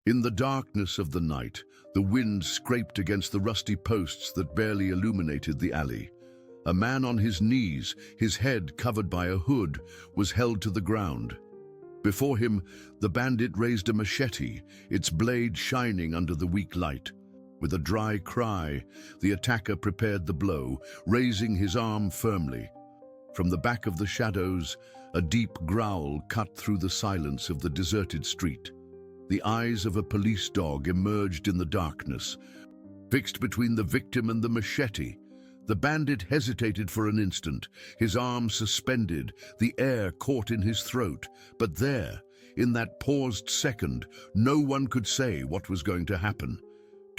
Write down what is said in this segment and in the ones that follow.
In the darkness of the night, the wind scraped against the rusty posts that barely illuminated the alley. A man on his knees, his head covered by a hood, was held to the ground. Before him, the bandit raised a machete, its blade shining under the weak light. With a dry cry, the attacker prepared the blow, raising his arm firmly. From the back of the shadows, a deep growl cut through the silence of the deserted street. The eyes of a police dog emerged in the darkness. Fixed between the victim and the machete, the bandit hesitated for an instant, his arm suspended, the air caught in his throat. But there, in that paused second, no one could say what was going to happen.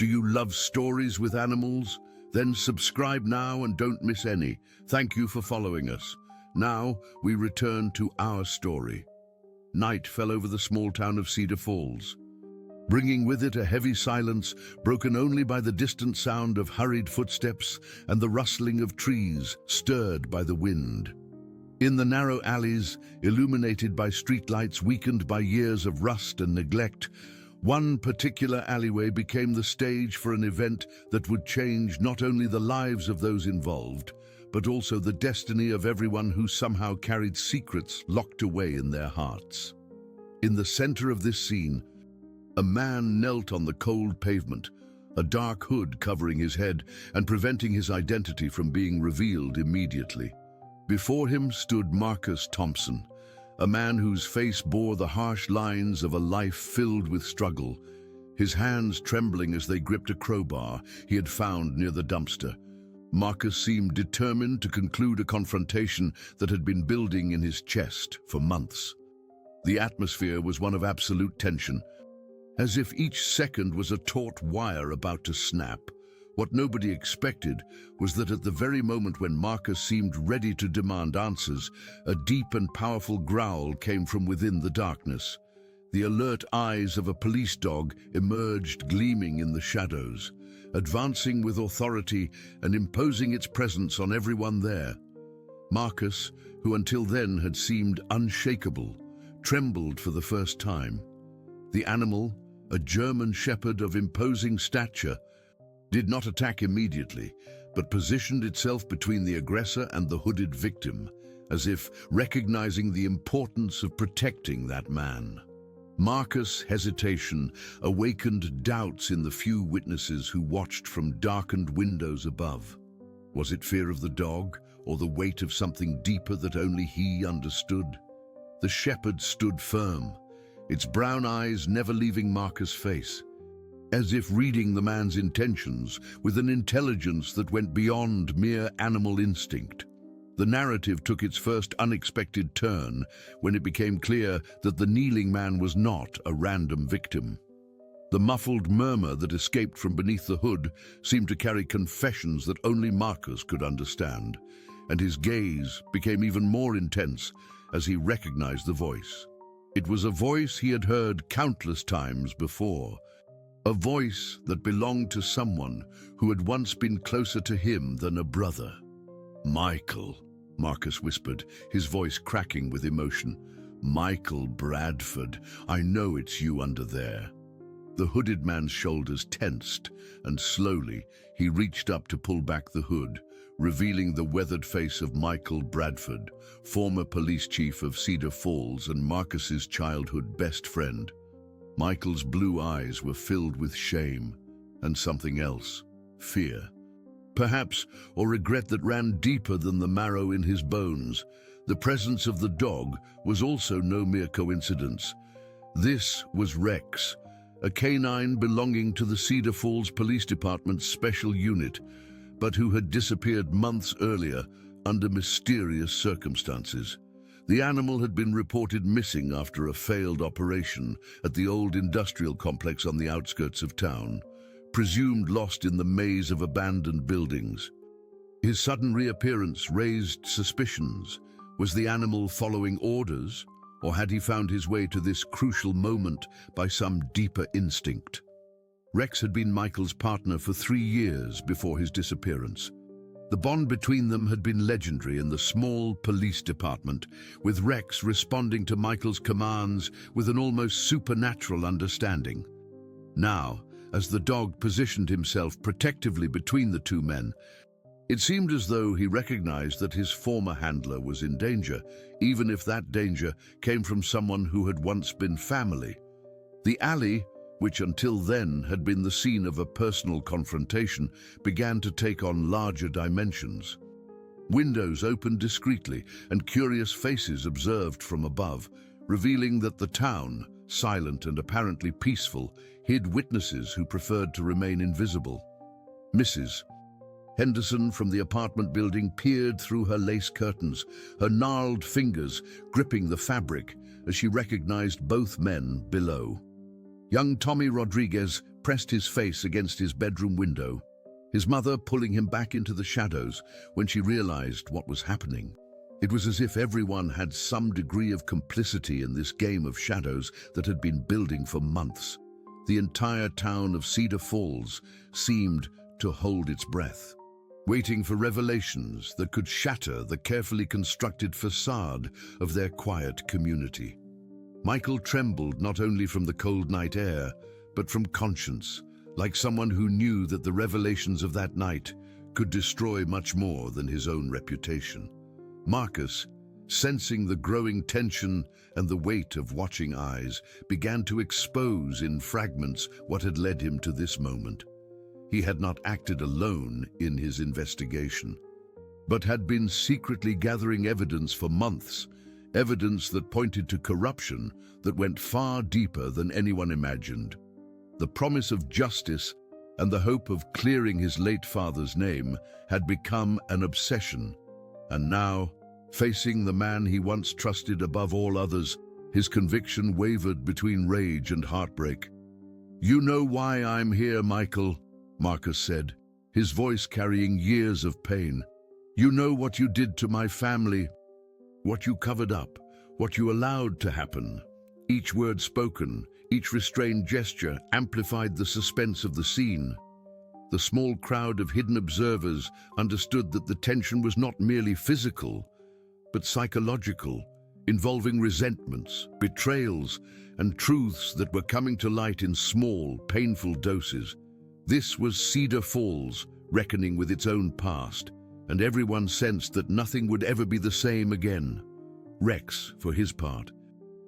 Do you love stories with animals? Then subscribe now and don't miss any. Thank you for following us. Now we return to our story. Night fell over the small town of Cedar Falls, bringing with it a heavy silence broken only by the distant sound of hurried footsteps and the rustling of trees stirred by the wind. In the narrow alleys, illuminated by streetlights weakened by years of rust and neglect, one particular alleyway became the stage for an event that would change not only the lives of those involved, but also the destiny of everyone who somehow carried secrets locked away in their hearts. In the center of this scene, a man knelt on the cold pavement, a dark hood covering his head and preventing his identity from being revealed immediately. Before him stood Marcus Thompson, a man whose face bore the harsh lines of a life filled with struggle, his hands trembling as they gripped a crowbar he had found near the dumpster. Marcus seemed determined to conclude a confrontation that had been building in his chest for months. The atmosphere was one of absolute tension, as if each second was a taut wire about to snap. What nobody expected was that at the very moment when Marcus seemed ready to demand answers, a deep and powerful growl came from within the darkness. The alert eyes of a police dog emerged gleaming in the shadows, advancing with authority and imposing its presence on everyone there. Marcus, who until then had seemed unshakable, trembled for the first time. The animal, a German shepherd of imposing stature, did not attack immediately, but positioned itself between the aggressor and the hooded victim, as if recognizing the importance of protecting that man. Marcus' hesitation awakened doubts in the few witnesses who watched from darkened windows above. Was it fear of the dog, or the weight of something deeper that only he understood? The shepherd stood firm, its brown eyes never leaving Marcus' face, as if reading the man's intentions with an intelligence that went beyond mere animal instinct. The narrative took its first unexpected turn when it became clear that the kneeling man was not a random victim. The muffled murmur that escaped from beneath the hood seemed to carry confessions that only Marcus could understand, and his gaze became even more intense as he recognized the voice. It was a voice he had heard countless times before, a voice that belonged to someone who had once been closer to him than a brother. "Michael," Marcus whispered, his voice cracking with emotion. "Michael Bradford, I know it's you under there." The hooded man's shoulders tensed, and slowly he reached up to pull back the hood, revealing the weathered face of Michael Bradford, former police chief of Cedar Falls and Marcus's childhood best friend. Michael's blue eyes were filled with shame and something else, fear. Perhaps, or regret that ran deeper than the marrow in his bones. The presence of the dog was also no mere coincidence. This was Rex, a canine belonging to the Cedar Falls Police Department's special unit, but who had disappeared months earlier under mysterious circumstances. The animal had been reported missing after a failed operation at the old industrial complex on the outskirts of town, presumed lost in the maze of abandoned buildings. His sudden reappearance raised suspicions. Was the animal following orders, or had he found his way to this crucial moment by some deeper instinct? Rex had been Michael's partner for 3 years before his disappearance. The bond between them had been legendary in the small police department, with Rex responding to Michael's commands with an almost supernatural understanding. Now, as the dog positioned himself protectively between the two men, it seemed as though he recognized that his former handler was in danger, even if that danger came from someone who had once been family. The alley, which until then had been the scene of a personal confrontation, began to take on larger dimensions. Windows opened discreetly, and curious faces observed from above, revealing that the town, silent and apparently peaceful, hid witnesses who preferred to remain invisible. Mrs. Henderson from the apartment building peered through her lace curtains, her gnarled fingers gripping the fabric as she recognized both men below. Young Tommy Rodriguez pressed his face against his bedroom window, his mother pulling him back into the shadows when she realized what was happening. It was as if everyone had some degree of complicity in this game of shadows that had been building for months. The entire town of Cedar Falls seemed to hold its breath, waiting for revelations that could shatter the carefully constructed facade of their quiet community. Michael trembled not only from the cold night air, but from conscience, like someone who knew that the revelations of that night could destroy much more than his own reputation. Marcus, sensing the growing tension and the weight of watching eyes, began to expose in fragments what had led him to this moment. He had not acted alone in his investigation, but had been secretly gathering evidence for months, evidence that pointed to corruption that went far deeper than anyone imagined. The promise of justice and the hope of clearing his late father's name had become an obsession, and now, facing the man he once trusted above all others, his conviction wavered between rage and heartbreak. "You know why I'm here, Michael," Marcus said, his voice carrying years of pain. "You know what you did to my family, what you covered up, what you allowed to happen." Each word spoken, each restrained gesture amplified the suspense of the scene. The small crowd of hidden observers understood that the tension was not merely physical, but psychological, involving resentments, betrayals, and truths that were coming to light in small, painful doses. This was Cedar Falls, reckoning with its own past, and everyone sensed that nothing would ever be the same again. Rex, for his part,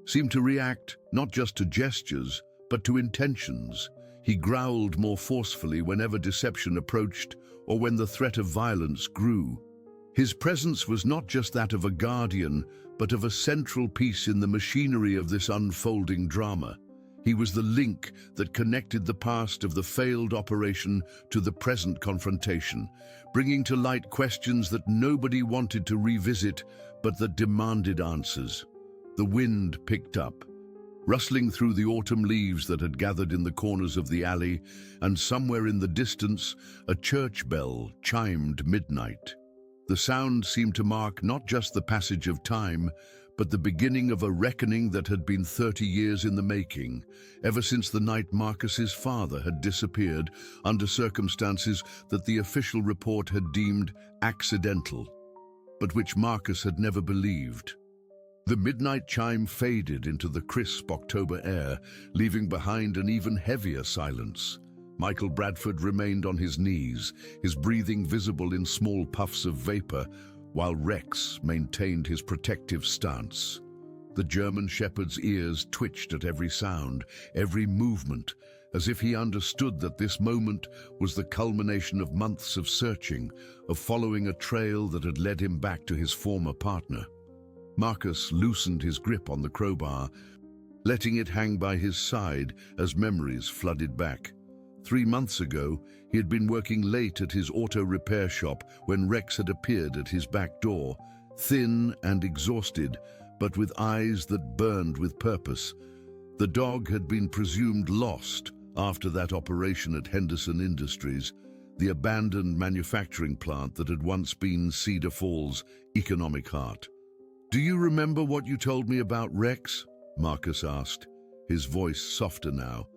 seemed to react not just to gestures, but to intentions. He growled more forcefully whenever deception approached or when the threat of violence grew. His presence was not just that of a guardian, but of a central piece in the machinery of this unfolding drama. He was the link that connected the past of the failed operation to the present confrontation, bringing to light questions that nobody wanted to revisit, but that demanded answers. The wind picked up, rustling through the autumn leaves that had gathered in the corners of the alley, and somewhere in the distance, a church bell chimed midnight. The sound seemed to mark not just the passage of time, but the beginning of a reckoning that had been 30 years in the making, ever since the night Marcus's father had disappeared under circumstances that the official report had deemed accidental, but which Marcus had never believed. The midnight chime faded into the crisp October air, leaving behind an even heavier silence. Michael Bradford remained on his knees, his breathing visible in small puffs of vapor, while Rex maintained his protective stance. The German shepherd's ears twitched at every sound, every movement, as if he understood that this moment was the culmination of months of searching, of following a trail that had led him back to his former partner. Marcus loosened his grip on the crowbar, letting it hang by his side as memories flooded back. 3 months ago, he had been working late at his auto repair shop when Rex had appeared at his back door, thin and exhausted, but with eyes that burned with purpose. The dog had been presumed lost after that operation at Henderson Industries, the abandoned manufacturing plant that had once been Cedar Falls' economic heart. "Do you remember what you told me about Rex?" Marcus asked, his voice softer now,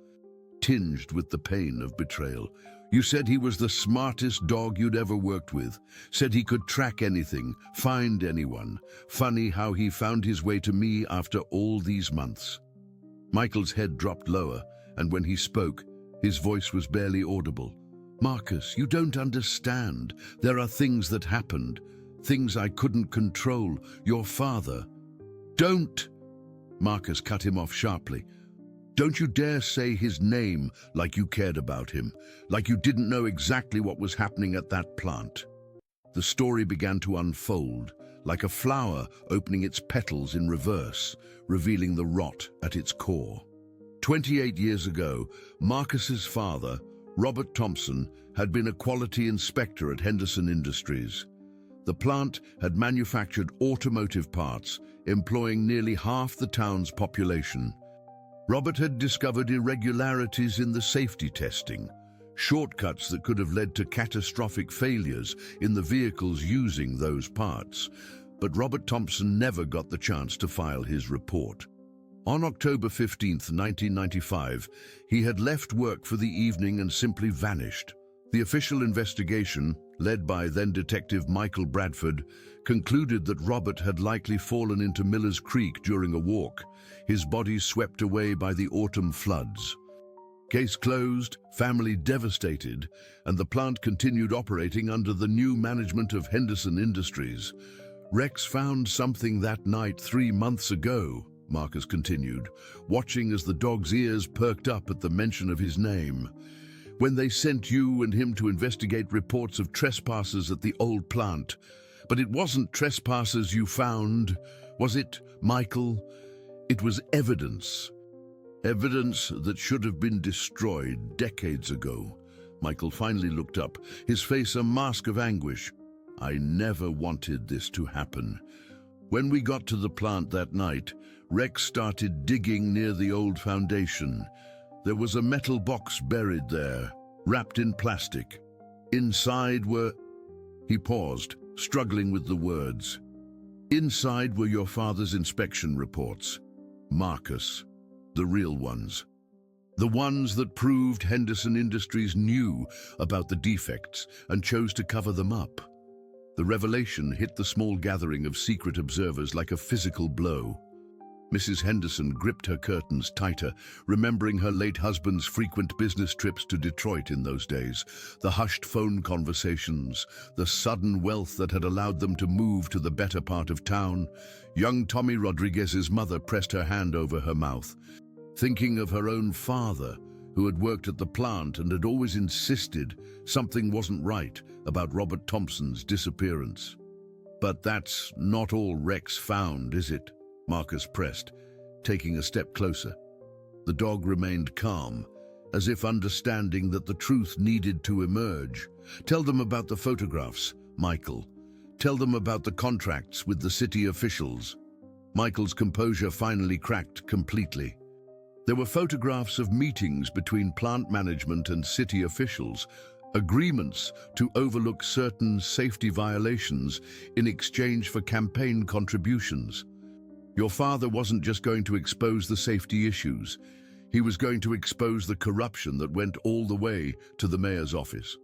tinged with the pain of betrayal. "You said he was the smartest dog you'd ever worked with, said he could track anything, find anyone. Funny how he found his way to me after all these months." Michael's head dropped lower, and when he spoke, His voice was barely audible. "Marcus, you don't understand. There are things that happened, things I couldn't control. Your father—" "Don't!" Marcus cut him off sharply. "Don't you dare say his name like you cared about him, like you didn't know exactly what was happening at that plant." The story began to unfold, like a flower opening its petals in reverse, revealing the rot at its core. 28 years ago, Marcus's father, Robert Thompson, had been a quality inspector at Henderson Industries. The plant had manufactured automotive parts, employing nearly half the town's population. Robert had discovered irregularities in the safety testing, shortcuts that could have led to catastrophic failures in the vehicles using those parts. But Robert Thompson never got the chance to file his report. On October 15, 1995, he had left work for the evening and simply vanished. The official investigation, led by then-Detective Michael Bradford, concluded that Robert had likely fallen into Miller's Creek during a walk, his body swept away by the autumn floods. Case closed, family devastated, and the plant continued operating under the new management of Henderson Industries. "Rex found something that night 3 months ago," Marcus continued, watching as the dog's ears perked up at the mention of his name. "When they sent you and him to investigate reports of trespassers at the old plant. But it wasn't trespassers you found, was it, Michael? It was evidence. Evidence that should have been destroyed decades ago." Michael finally looked up, his face a mask of anguish. "I never wanted this to happen. When we got to the plant that night, Rex started digging near the old foundation. There was a metal box buried there, wrapped in plastic. Inside were—" He paused, struggling with the words. "Inside were your father's inspection reports, Marcus. The real ones. The ones that proved Henderson Industries knew about the defects and chose to cover them up." The revelation hit the small gathering of secret observers like a physical blow. Mrs. Henderson gripped her curtains tighter, remembering her late husband's frequent business trips to Detroit in those days, the hushed phone conversations, the sudden wealth that had allowed them to move to the better part of town. Young Tommy Rodriguez's mother pressed her hand over her mouth, thinking of her own father, who had worked at the plant and had always insisted something wasn't right about Robert Thompson's disappearance. "But that's not all Rex found, is it?" Marcus pressed, taking a step closer. The dog remained calm, as if understanding that the truth needed to emerge. "Tell them about the photographs, Michael. Tell them about the contracts with the city officials." Michael's composure finally cracked completely. There were photographs of meetings between plant management and city officials, agreements to overlook certain safety violations in exchange for campaign contributions. Your father wasn't just going to expose the safety issues. He was going to expose the corruption that went all the way to the mayor's office.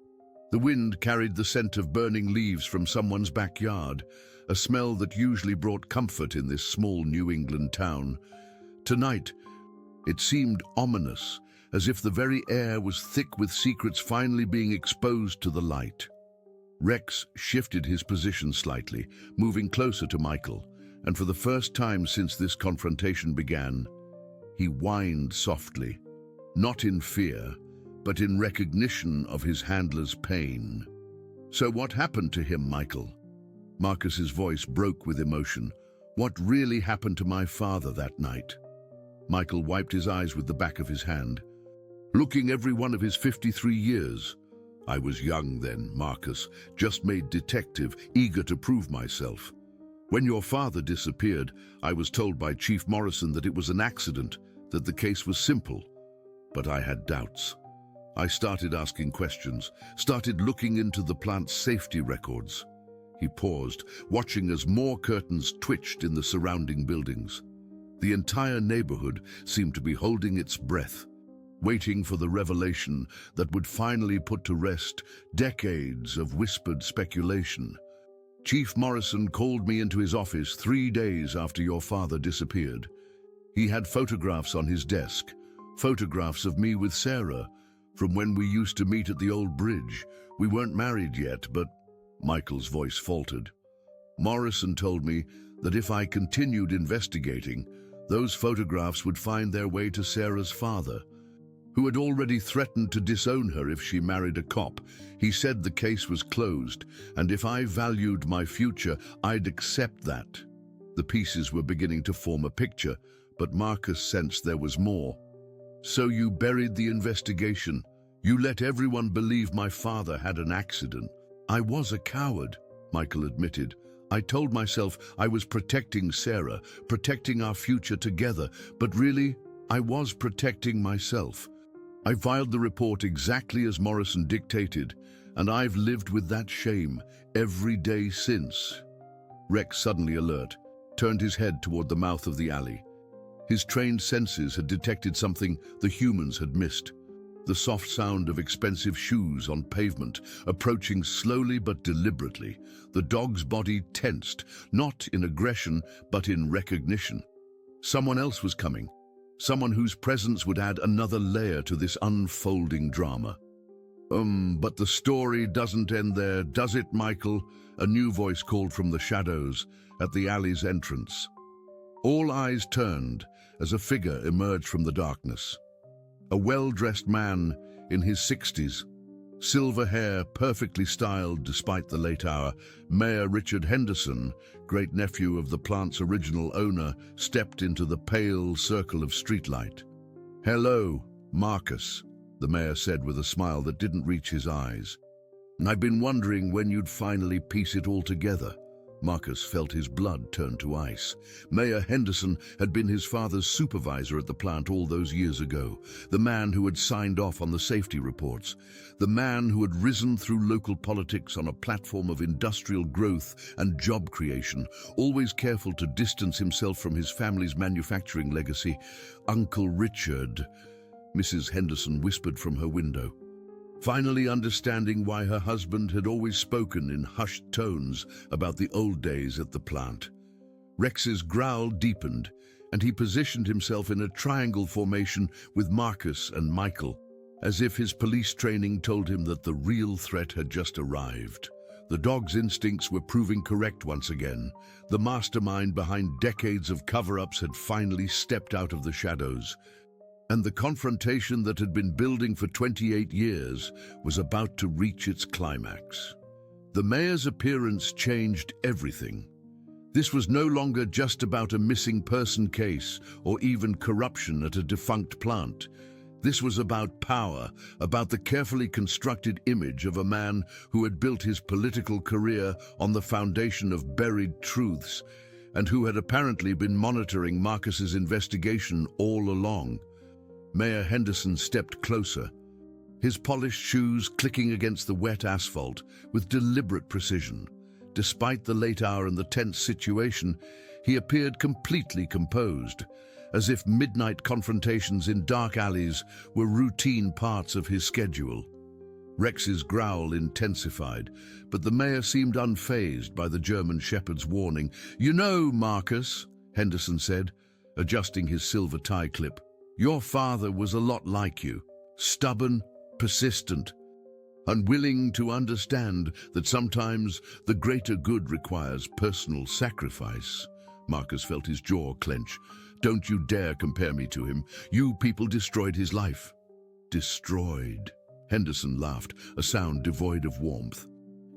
The wind carried the scent of burning leaves from someone's backyard, a smell that usually brought comfort in this small New England town. Tonight, it seemed ominous, as if the very air was thick with secrets finally being exposed to the light. Rex shifted his position slightly, moving closer to Michael, and for the first time since this confrontation began, he whined softly, not in fear, but in recognition of his handler's pain. "So what happened to him, Michael?" Marcus's voice broke with emotion. "What really happened to my father that night?" Michael wiped his eyes with the back of his hand. "Looking every one of his 53 years. I was young then, Marcus, just made detective, eager to prove myself. When your father disappeared, I was told by Chief Morrison that it was an accident, that the case was simple. But I had doubts. I started asking questions, started looking into the plant's safety records." He paused, watching as more curtains twitched in the surrounding buildings. The entire neighborhood seemed to be holding its breath, waiting for the revelation that would finally put to rest decades of whispered speculation. "Chief Morrison called me into his office 3 days after your father disappeared. He had photographs on his desk, photographs of me with Sarah, from when we used to meet at the old bridge. We weren't married yet, but Michael's voice faltered. Morrison told me that if I continued investigating, those photographs would find their way to Sarah's father, who had already threatened to disown her if she married a cop. He said the case was closed, and if I valued my future, I'd accept that. The pieces were beginning to form a picture, but Marcus sensed there was more. So you buried the investigation. You let everyone believe my father had an accident. I was a coward, Michael admitted. I told myself I was protecting Sarah, protecting our future together, but really, I was protecting myself. I filed the report exactly as Morrison dictated, and I've lived with that shame every day since. Rex, suddenly alert, turned his head toward the mouth of the alley. His trained senses had detected something the humans had missed. The soft sound of expensive shoes on pavement, approaching slowly but deliberately. The dog's body tensed, not in aggression, but in recognition. Someone else was coming. Someone whose presence would add another layer to this unfolding drama. But the story doesn't end there, does it, Michael? A new voice called from the shadows at the alley's entrance. All eyes turned as a figure emerged from the darkness. A well-dressed man in his 60s, silver hair perfectly styled despite the late hour. Mayor Richard Henderson, great-nephew of the plant's original owner, stepped into the pale circle of streetlight. "Hello, Marcus," the mayor said with a smile that didn't reach his eyes. "I've been wondering when you'd finally piece it all together." Marcus felt his blood turn to ice. Mayor Henderson had been his father's supervisor at the plant all those years ago, the man who had signed off on the safety reports, the man who had risen through local politics on a platform of industrial growth and job creation, always careful to distance himself from his family's manufacturing legacy. "Uncle Richard," Mrs. Henderson whispered from her window, finally understanding why her husband had always spoken in hushed tones about the old days at the plant. Rex's growl deepened, and he positioned himself in a triangle formation with Marcus and Michael, as if his police training told him that the real threat had just arrived. The dog's instincts were proving correct once again. The mastermind behind decades of cover-ups had finally stepped out of the shadows, and the confrontation that had been building for 28 years was about to reach its climax. The mayor's appearance changed everything. This was no longer just about a missing person case or even corruption at a defunct plant. This was about power, about the carefully constructed image of a man who had built his political career on the foundation of buried truths and who had apparently been monitoring Marcus's investigation all along. Mayor Henderson stepped closer, his polished shoes clicking against the wet asphalt with deliberate precision. Despite the late hour and the tense situation, he appeared completely composed, as if midnight confrontations in dark alleys were routine parts of his schedule. Rex's growl intensified, but the mayor seemed unfazed by the German shepherd's warning. "You know, Marcus," Henderson said, adjusting his silver tie clip, "your father was a lot like you, stubborn, persistent, unwilling to understand that sometimes the greater good requires personal sacrifice." Marcus felt his jaw clench. "Don't you dare compare me to him. You people destroyed his life." "Destroyed?" Henderson laughed, a sound devoid of warmth.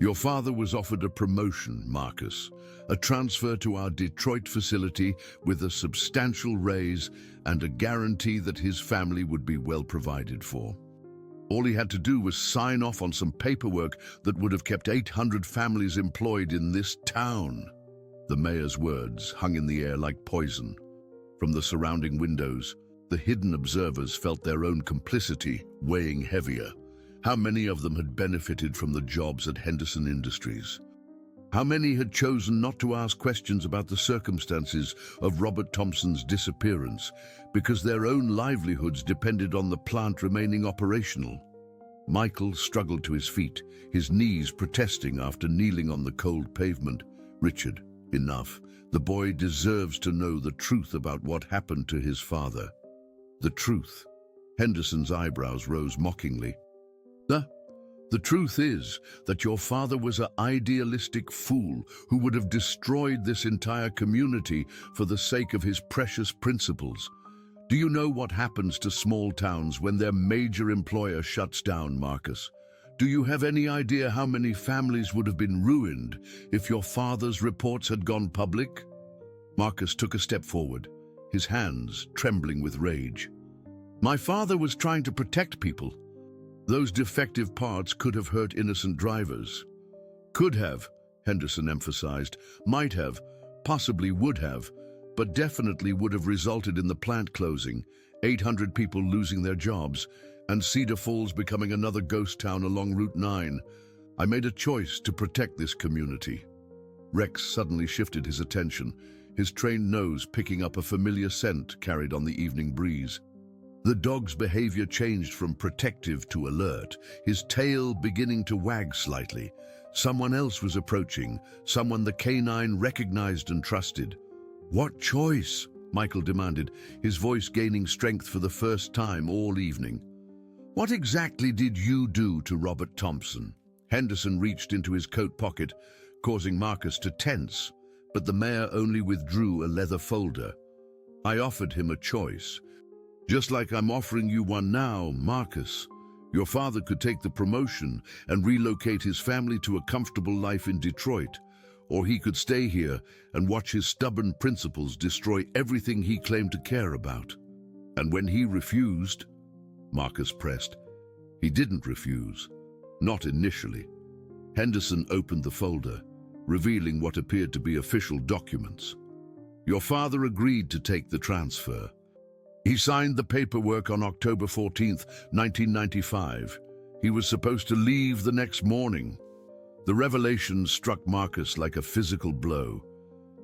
"Your father was offered a promotion, Marcus, a transfer to our Detroit facility with a substantial raise and a guarantee that his family would be well provided for. All he had to do was sign off on some paperwork that would have kept 800 families employed in this town." The mayor's words hung in the air like poison. From the surrounding windows, the hidden observers felt their own complicity weighing heavier. How many of them had benefited from the jobs at Henderson Industries? How many had chosen not to ask questions about the circumstances of Robert Thompson's disappearance because their own livelihoods depended on the plant remaining operational? Michael struggled to his feet, his knees protesting after kneeling on the cold pavement. "Richard, enough. The boy deserves to know the truth about what happened to his father." The truth. Henderson's eyebrows rose mockingly. The truth is that your father was an idealistic fool who would have destroyed this entire community for the sake of his precious principles. Do you know what happens to small towns when their major employer shuts down, Marcus? Do you have any idea how many families would have been ruined if your father's reports had gone public? Marcus took a step forward, his hands trembling with rage. My father was trying to protect people. Those defective parts could have hurt innocent drivers. Could have, Henderson emphasized, might have, possibly would have, but definitely would have resulted in the plant closing, 800 people losing their jobs, and Cedar Falls becoming another ghost town along Route 9. I made a choice to protect this community. Rex suddenly shifted his attention, his trained nose picking up a familiar scent carried on the evening breeze. The dog's behavior changed from protective to alert, his tail beginning to wag slightly. Someone else was approaching, someone the canine recognized and trusted. What choice? Michael demanded, his voice gaining strength for the first time all evening. What exactly did you do to Robert Thompson? Henderson reached into his coat pocket, causing Marcus to tense, but the mayor only withdrew a leather folder. I offered him a choice. Just like I'm offering you one now, Marcus. Your father could take the promotion and relocate his family to a comfortable life in Detroit, or he could stay here and watch his stubborn principles destroy everything he claimed to care about. And when he refused, Marcus pressed, he didn't refuse, not initially. Henderson opened the folder, revealing what appeared to be official documents. Your father agreed to take the transfer. He signed the paperwork on October 14th, 1995. He was supposed to leave the next morning. The revelation struck Marcus like a physical blow.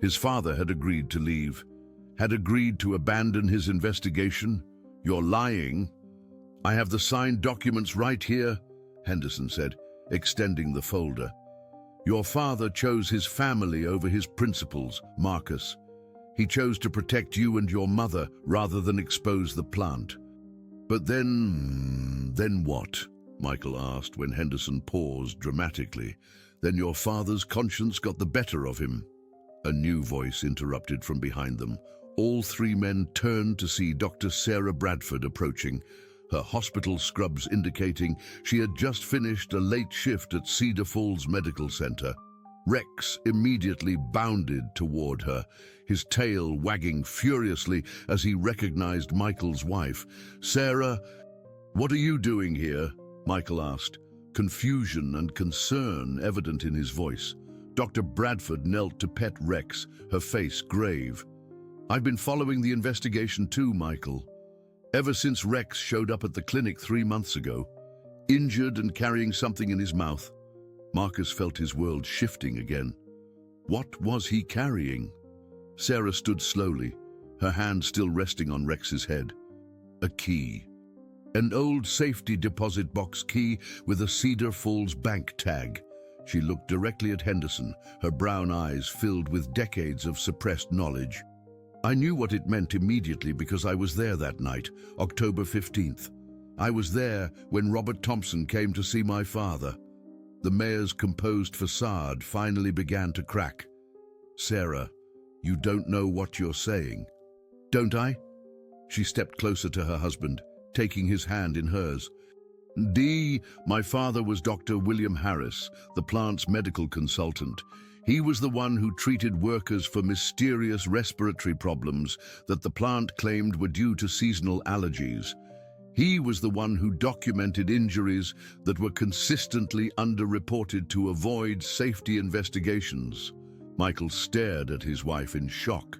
His father had agreed to leave, had agreed to abandon his investigation. You're lying. I have the signed documents right here, Henderson said, extending the folder. Your father chose his family over his principles, Marcus. He chose to protect you and your mother rather than expose the plant. But then what? Michael asked when Henderson paused dramatically. Then your father's conscience got the better of him. A new voice interrupted from behind them. All three men turned to see Dr. Sarah Bradford approaching, her hospital scrubs indicating she had just finished a late shift at Cedar Falls Medical Center. Rex immediately bounded toward her, his tail wagging furiously as he recognized Michael's wife. Sarah, what are you doing here? Michael asked, confusion and concern evident in his voice. Dr. Bradford knelt to pet Rex, her face grave. I've been following the investigation too, Michael. Ever since Rex showed up at the clinic 3 months ago, injured and carrying something in his mouth. Marcus felt his world shifting again. What was he carrying? Sarah stood slowly, her hand still resting on Rex's head. A key. An old safety deposit box key with a Cedar Falls bank tag. She looked directly at Henderson, her brown eyes filled with decades of suppressed knowledge. I knew what it meant immediately because I was there that night, October 15th. I was there when Robert Thompson came to see my father. The mayor's composed facade finally began to crack. Sarah, you don't know what you're saying. Don't I? She stepped closer to her husband, taking his hand in hers. Dee, my father was Dr. William Harris, the plant's medical consultant. He was the one who treated workers for mysterious respiratory problems that the plant claimed were due to seasonal allergies. He was the one who documented injuries that were consistently underreported to avoid safety investigations. Michael stared at his wife in shock.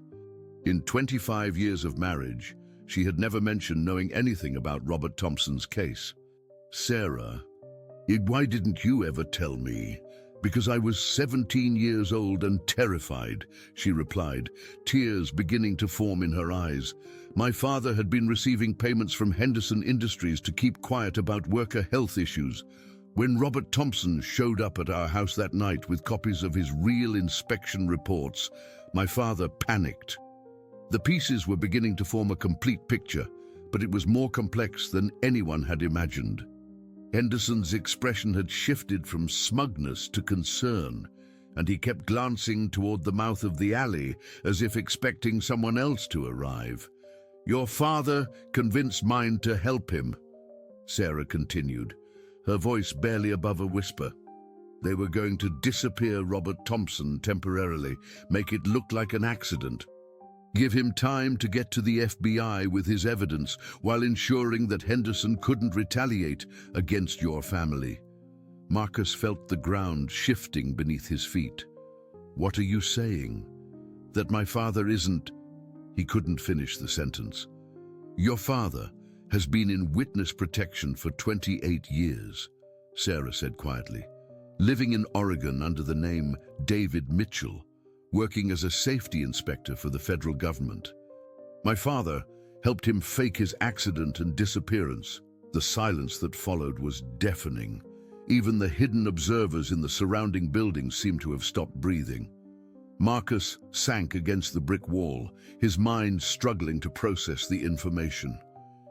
In 25 years of marriage, she had never mentioned knowing anything about Robert Thompson's case. Sarah, why didn't you ever tell me? Because I was 17 years old and terrified, she replied, tears beginning to form in her eyes. My father had been receiving payments from Henderson Industries to keep quiet about worker health issues. When Robert Thompson showed up at our house that night with copies of his real inspection reports, my father panicked. The pieces were beginning to form a complete picture. but it was more complex than anyone had imagined. Henderson's expression had shifted from smugness to concern, and he kept glancing toward the mouth of the alley as if expecting someone else to arrive. "Your father convinced mine to help him," Sarah continued, her voice barely above a whisper. "They were going to disappear Robert Thompson temporarily, make it look like an accident. Give him time to get to the FBI with his evidence while ensuring that Henderson couldn't retaliate against your family." Marcus felt the ground shifting beneath his feet. "What are you saying? That my father isn't—" He couldn't finish the sentence. "Your father has been in witness protection for 28 years, Sarah said quietly, living in Oregon under the name David Mitchell, working as a safety inspector for the federal government. My father helped him fake his accident and disappearance." The silence that followed was deafening. Even the hidden observers in the surrounding buildings seemed to have stopped breathing. Marcus sank against the brick wall, his mind struggling to process the information.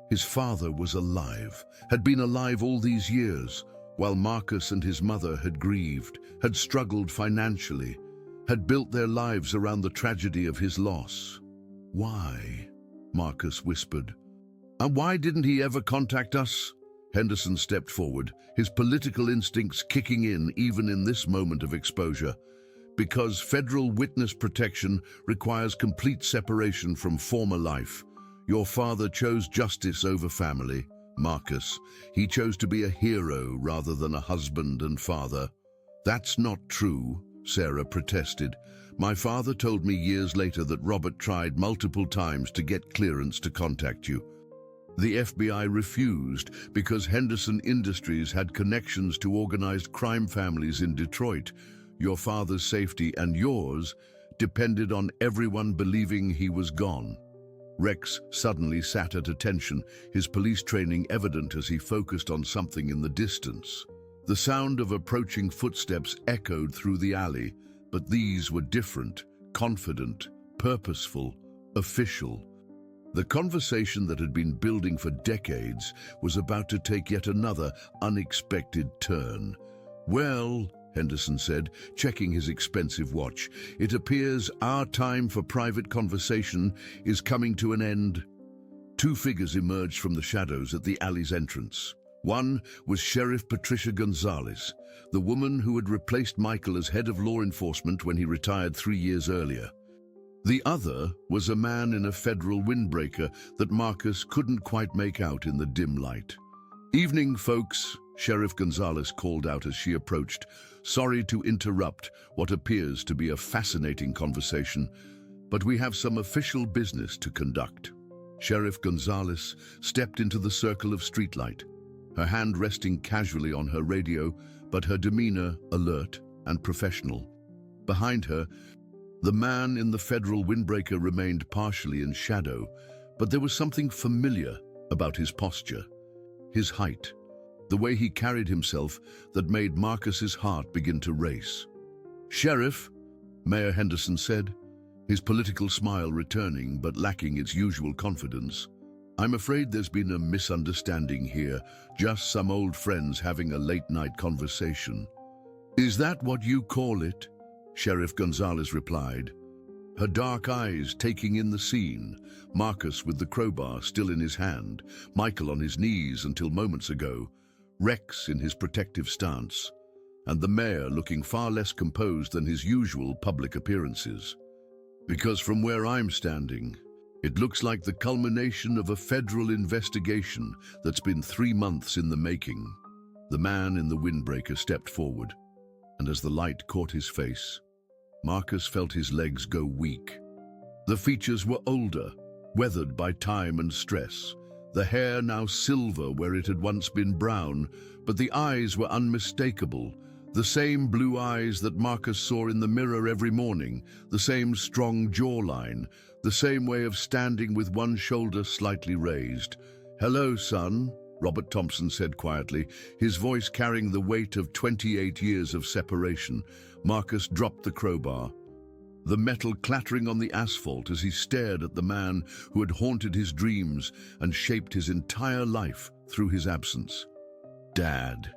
His father was alive, had been alive all these years, while Marcus and his mother had grieved, had struggled financially, had built their lives around the tragedy of his loss. "Why?" Marcus whispered. "And why didn't he ever contact us?" Henderson stepped forward, his political instincts kicking in even in this moment of exposure. "Because federal witness protection requires complete separation from former life. Your father chose justice over family, Marcus. He chose to be a hero rather than a husband and father." "That's not true," Sarah protested. "My father told me years later that Robert tried multiple times to get clearance to contact you. The FBI refused because Henderson Industries had connections to organized crime families in Detroit. Your father's safety and yours depended on everyone believing he was gone." Rex suddenly sat at attention, his police training evident as he focused on something in the distance. The sound of approaching footsteps echoed through the alley, but these were different, confident, purposeful, official. The conversation that had been building for decades was about to take yet another unexpected turn. "Well," Henderson said, checking his expensive watch, "it appears our time for private conversation is coming to an end." Two figures emerged from the shadows at the alley's entrance. One was Sheriff Patricia Gonzalez, the woman who had replaced Michael as head of law enforcement when he retired 3 years earlier. The other was a man in a federal windbreaker that Marcus couldn't quite make out in the dim light. "Evening, folks," Sheriff Gonzalez called out as she approached. "Sorry to interrupt what appears to be a fascinating conversation, but we have some official business to conduct." Sheriff Gonzalez stepped into the circle of streetlight, her hand resting casually on her radio, but her demeanor alert and professional. Behind her, the man in the federal windbreaker remained partially in shadow, but there was something familiar about his posture, his height, the way he carried himself that made Marcus's heart begin to race. "Sheriff," Mayor Henderson said, his political smile returning but lacking its usual confidence, "I'm afraid there's been a misunderstanding here, just some old friends having a late-night conversation." "Is that what you call it?" Sheriff Gonzalez replied, her dark eyes taking in the scene, Marcus with the crowbar still in his hand, Michael on his knees until moments ago, Rex in his protective stance, and the mayor looking far less composed than his usual public appearances. "Because from where I'm standing, it looks like the culmination of a federal investigation that's been 3 months in the making." The man in the windbreaker stepped forward, and as the light caught his face, Marcus felt his legs go weak. The features were older, weathered by time and stress, the hair now silver where it had once been brown, but the eyes were unmistakable, the same blue eyes that Marcus saw in the mirror every morning, the same strong jawline, the same way of standing with one shoulder slightly raised. "Hello, son," Robert Thompson said quietly, his voice carrying the weight of 28 years of separation. Marcus dropped the crowbar. the metal clattering on the asphalt as he stared at the man who had haunted his dreams and shaped his entire life through his absence. Dad.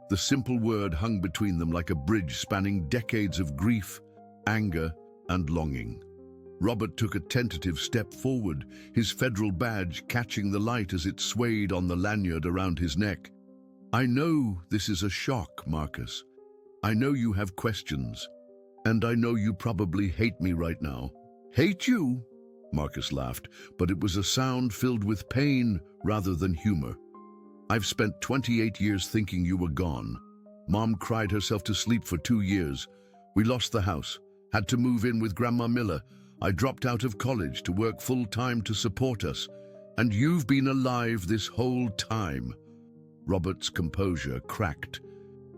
The simple word hung between them like a bridge spanning decades of grief, anger, and longing. Robert took a tentative step forward, his federal badge catching the light as it swayed on the lanyard around his neck. "I know this is a shock, Marcus. I know you have questions, and I know you probably hate me right now." "Hate you?" Marcus laughed, but it was a sound filled with pain rather than humor. "I've spent 28 years thinking you were gone. Mom cried herself to sleep for 2 years. We lost the house, had to move in with Grandma Miller. I dropped out of college to work full-time to support us. And you've been alive this whole time." Robert's composure cracked,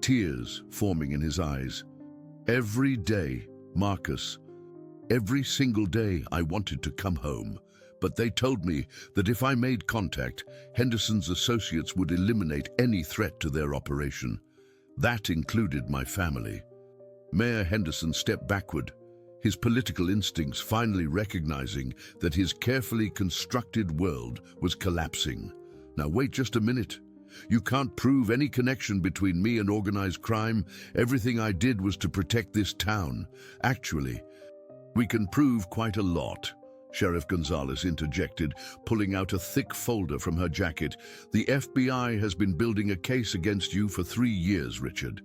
tears forming in his eyes. "Every day, Marcus, every single day I wanted to come home, but they told me that if I made contact, Henderson's associates would eliminate any threat to their operation. That included my family." Mayor Henderson stepped backward, his political instincts finally recognizing that his carefully constructed world was collapsing. "Now wait just a minute. You can't prove any connection between me and organized crime. Everything I did was to protect this town. Actually, we can prove quite a lot," Sheriff Gonzalez interjected, pulling out a thick folder from her jacket. "The FBI has been building a case against you for 3 years, Richard.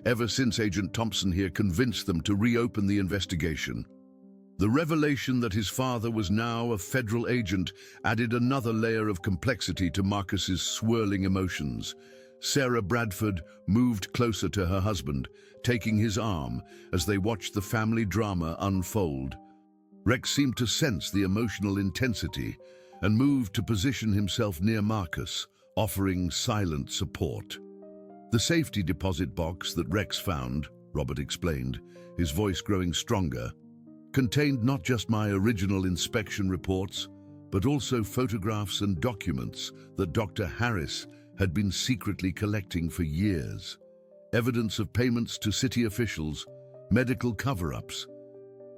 Ever since Agent Thompson here convinced them to reopen the investigation." The revelation that his father was now a federal agent added another layer of complexity to Marcus's swirling emotions. Sarah Bradford moved closer to her husband, taking his arm as they watched the family drama unfold. Rex seemed to sense the emotional intensity and moved to position himself near Marcus, offering silent support. "The safety deposit box that Rex found," Robert explained, his voice growing stronger, "contained not just my original inspection reports, but also photographs and documents that Dr. Harris had been secretly collecting for years. Evidence of payments to city officials, medical cover-ups,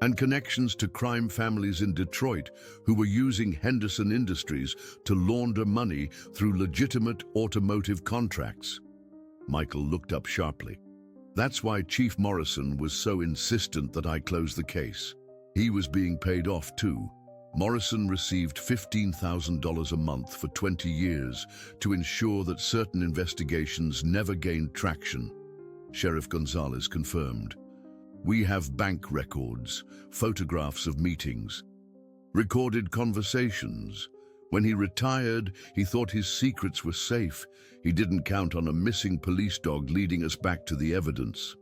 and connections to crime families in Detroit who were using Henderson Industries to launder money through legitimate automotive contracts." Michael looked up sharply. "That's why Chief Morrison was so insistent that I close the case. He was being paid off too. Morrison received $15,000 a month for 20 years to ensure that certain investigations never gained traction," Sheriff Gonzalez confirmed. "We have bank records, photographs of meetings, recorded conversations. When he retired, he thought his secrets were safe. He didn't count on a missing police dog leading us back to the evidence."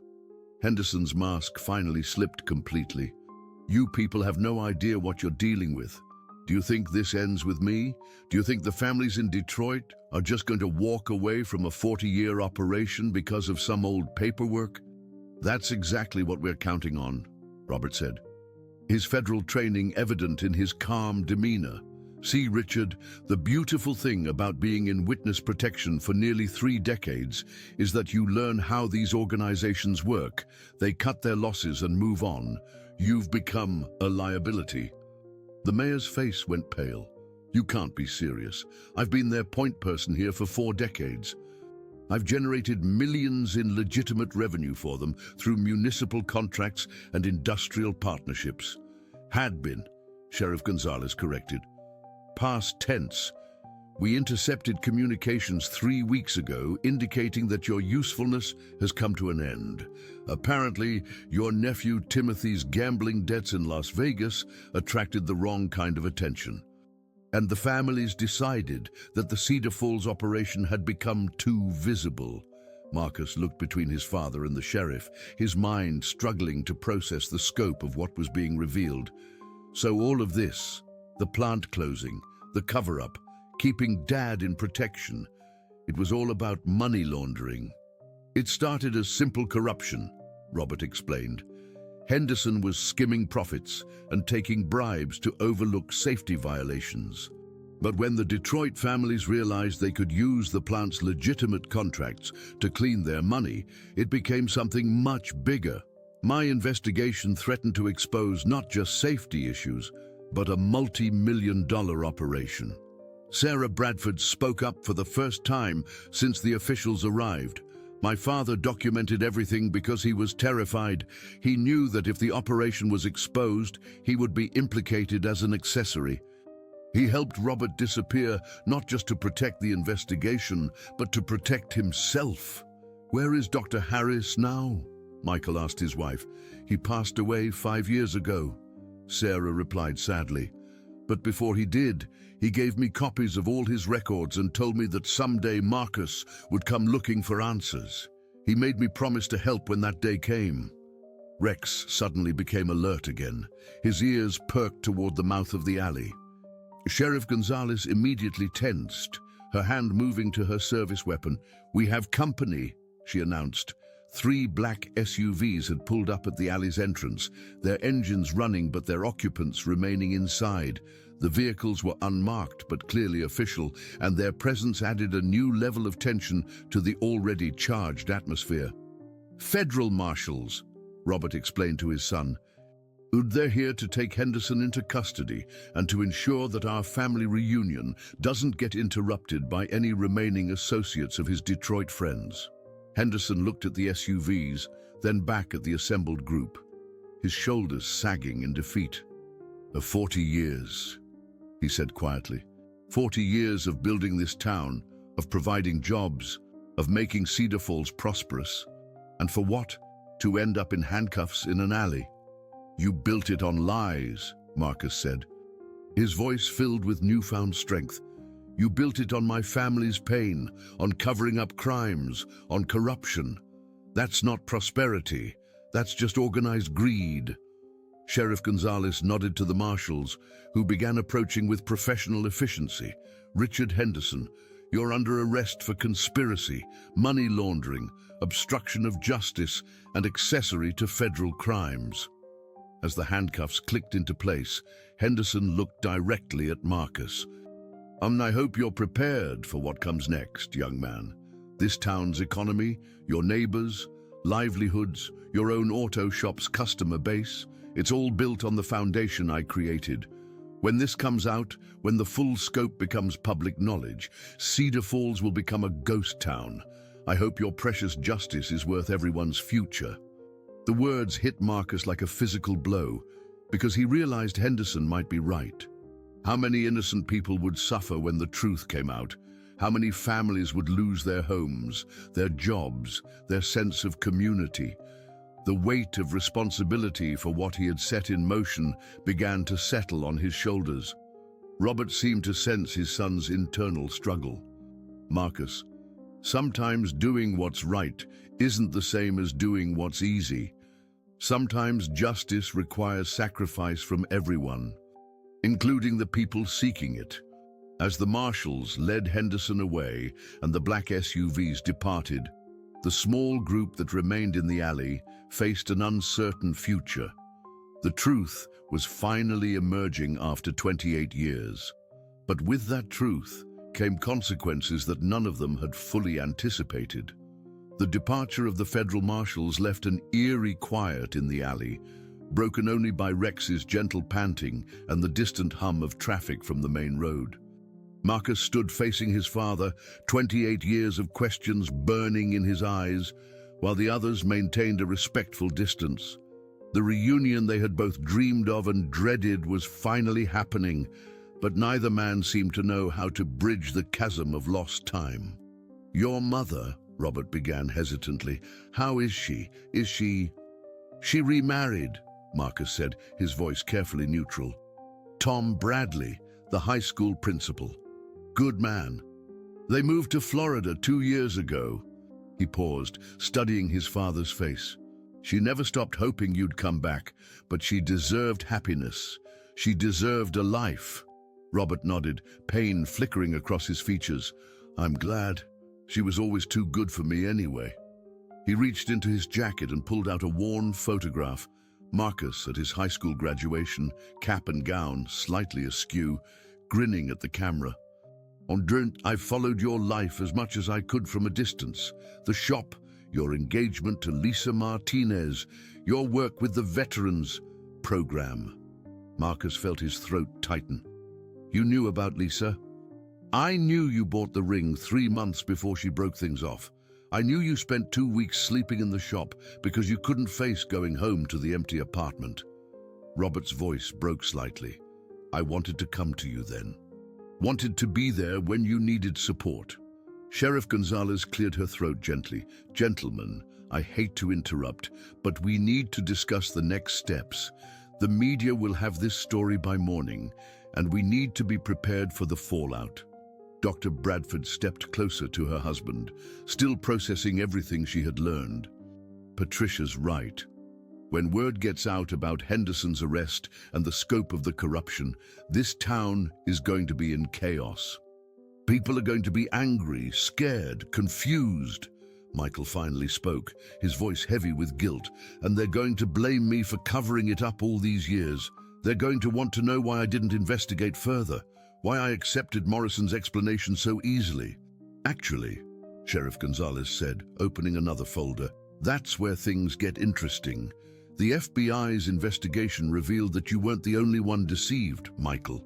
Henderson's mask finally slipped completely. "You people have no idea what you're dealing with. Do you think this ends with me? Do you think the families in Detroit are just going to walk away from a 40-year operation because of some old paperwork?" "That's exactly what we're counting on," Robert said, his federal training evident in his calm demeanor. "See, Richard, the beautiful thing about being in witness protection for nearly 3 decades is that you learn how these organizations work. They cut their losses and move on. You've become a liability." The mayor's face went pale. "You can't be serious. I've been their point person here for 4 decades. I've generated millions in legitimate revenue for them through municipal contracts and industrial partnerships." "Had been," Sheriff Gonzalez corrected. "Past tense. We intercepted communications 3 weeks ago indicating that your usefulness has come to an end. Apparently, your nephew Timothy's gambling debts in Las Vegas attracted the wrong kind of attention. And the families decided that the Cedar Falls operation had become too visible." Marcus looked between his father and the sheriff, his mind struggling to process the scope of what was being revealed. "So all of this, the plant closing, the cover-up, keeping Dad in protection, it was all about money laundering." "It started as simple corruption," Robert explained. "Henderson was skimming profits and taking bribes to overlook safety violations. But when the Detroit families realized they could use the plant's legitimate contracts to clean their money, it became something much bigger." My investigation threatened to expose not just safety issues, but a multi-million-dollar operation. Sarah Bradford spoke up for the first time since the officials arrived. My father documented everything because he was terrified. He knew that if the operation was exposed, he would be implicated as an accessory. He helped Robert disappear, not just to protect the investigation, but to protect himself. "Where is Dr. Harris now?" Michael asked his wife. "He passed away 5 years ago," Sarah replied sadly. "But before he did, he gave me copies of all his records and told me that someday Marcus would come looking for answers. He made me promise to help when that day came." Rex suddenly became alert again. His ears perked toward the mouth of the alley. Sheriff Gonzalez immediately tensed, her hand moving to her service weapon. "We have company," she announced. 3 black SUVs had pulled up at the alley's entrance, their engines running but their occupants remaining inside. The vehicles were unmarked but clearly official, and their presence added a new level of tension to the already charged atmosphere. "Federal marshals," Robert explained to his son. "They're here to take Henderson into custody and to ensure that our family reunion doesn't get interrupted by any remaining associates of his Detroit friends." Henderson looked at the SUVs, then back at the assembled group, his shoulders sagging in defeat. 40 years, he said quietly. 40 years of building this town, of providing jobs, of making Cedar Falls prosperous. And for what? To end up in handcuffs in an alley. "You built it on lies," Marcus said, his voice filled with newfound strength. "You built it on my family's pain, on covering up crimes, on corruption. That's not prosperity. That's just organized greed." Sheriff Gonzalez nodded to the marshals, who began approaching with professional efficiency. "Richard Henderson, you're under arrest for conspiracy, money laundering, obstruction of justice, and accessory to federal crimes." As the handcuffs clicked into place, Henderson looked directly at Marcus. "I hope you're prepared for what comes next, young man. This town's economy, your neighbors, livelihoods, your own auto shop's customer base, it's all built on the foundation I created. When this comes out, when the full scope becomes public knowledge, Cedar Falls will become a ghost town. I hope your precious justice is worth everyone's future." The words hit Marcus like a physical blow, because he realized Henderson might be right. How many innocent people would suffer when the truth came out? How many families would lose their homes, their jobs, their sense of community? The weight of responsibility for what he had set in motion began to settle on his shoulders. Robert seemed to sense his son's internal struggle. "Marcus, sometimes doing what's right isn't the same as doing what's easy. Sometimes justice requires sacrifice from everyone, including the people seeking it." As the marshals led Henderson away and the black SUVs departed, the small group that remained in the alley faced an uncertain future. The truth was finally emerging after 28 years. But with that truth came consequences that none of them had fully anticipated. The departure of the federal marshals left an eerie quiet in the alley, broken only by Rex's gentle panting and the distant hum of traffic from the main road. Marcus stood facing his father, 28 years of questions burning in his eyes, while the others maintained a respectful distance. The reunion they had both dreamed of and dreaded was finally happening, but neither man seemed to know how to bridge the chasm of lost time. "Your mother," Robert began hesitantly. "How is she? Is she—" "She remarried," Marcus said, his voice carefully neutral. "Tom Bradley, the high school principal. Good man. They moved to Florida 2 years ago." He paused, studying his father's face. "She never stopped hoping you'd come back, but she deserved happiness. She deserved a life." Robert nodded, pain flickering across his features. "I'm glad. She was always too good for me anyway." He reached into his jacket and pulled out a worn photograph. Marcus at his high school graduation, cap and gown, slightly askew, grinning at the camera. "I followed your life as much as I could from a distance. The shop, your engagement to Lisa Martinez, your work with the Veterans Program. Marcus felt his throat tighten. You knew about Lisa? I knew you bought the ring 3 months before she broke things off. I knew you spent 2 weeks sleeping in the shop because you couldn't face going home to the empty apartment. Robert's voice broke slightly. I wanted to come to you then. Wanted to be there when you needed support. Sheriff Gonzalez cleared her throat gently. Gentlemen, I hate to interrupt, but we need to discuss the next steps. The media will have this story by morning, and we need to be prepared for the fallout. Dr. Bradford stepped closer to her husband, still processing everything she had learned. Patricia's right. When word gets out about Henderson's arrest and the scope of the corruption, this town is going to be in chaos. People are going to be angry, scared, confused. Michael finally spoke, his voice heavy with guilt, and they're going to blame me for covering it up all these years. They're going to want to know why I didn't investigate further, why I accepted Morrison's explanation so easily. Actually, Sheriff Gonzalez said, opening another folder, that's where things get interesting. The FBI's investigation revealed that you weren't the only one deceived, Michael.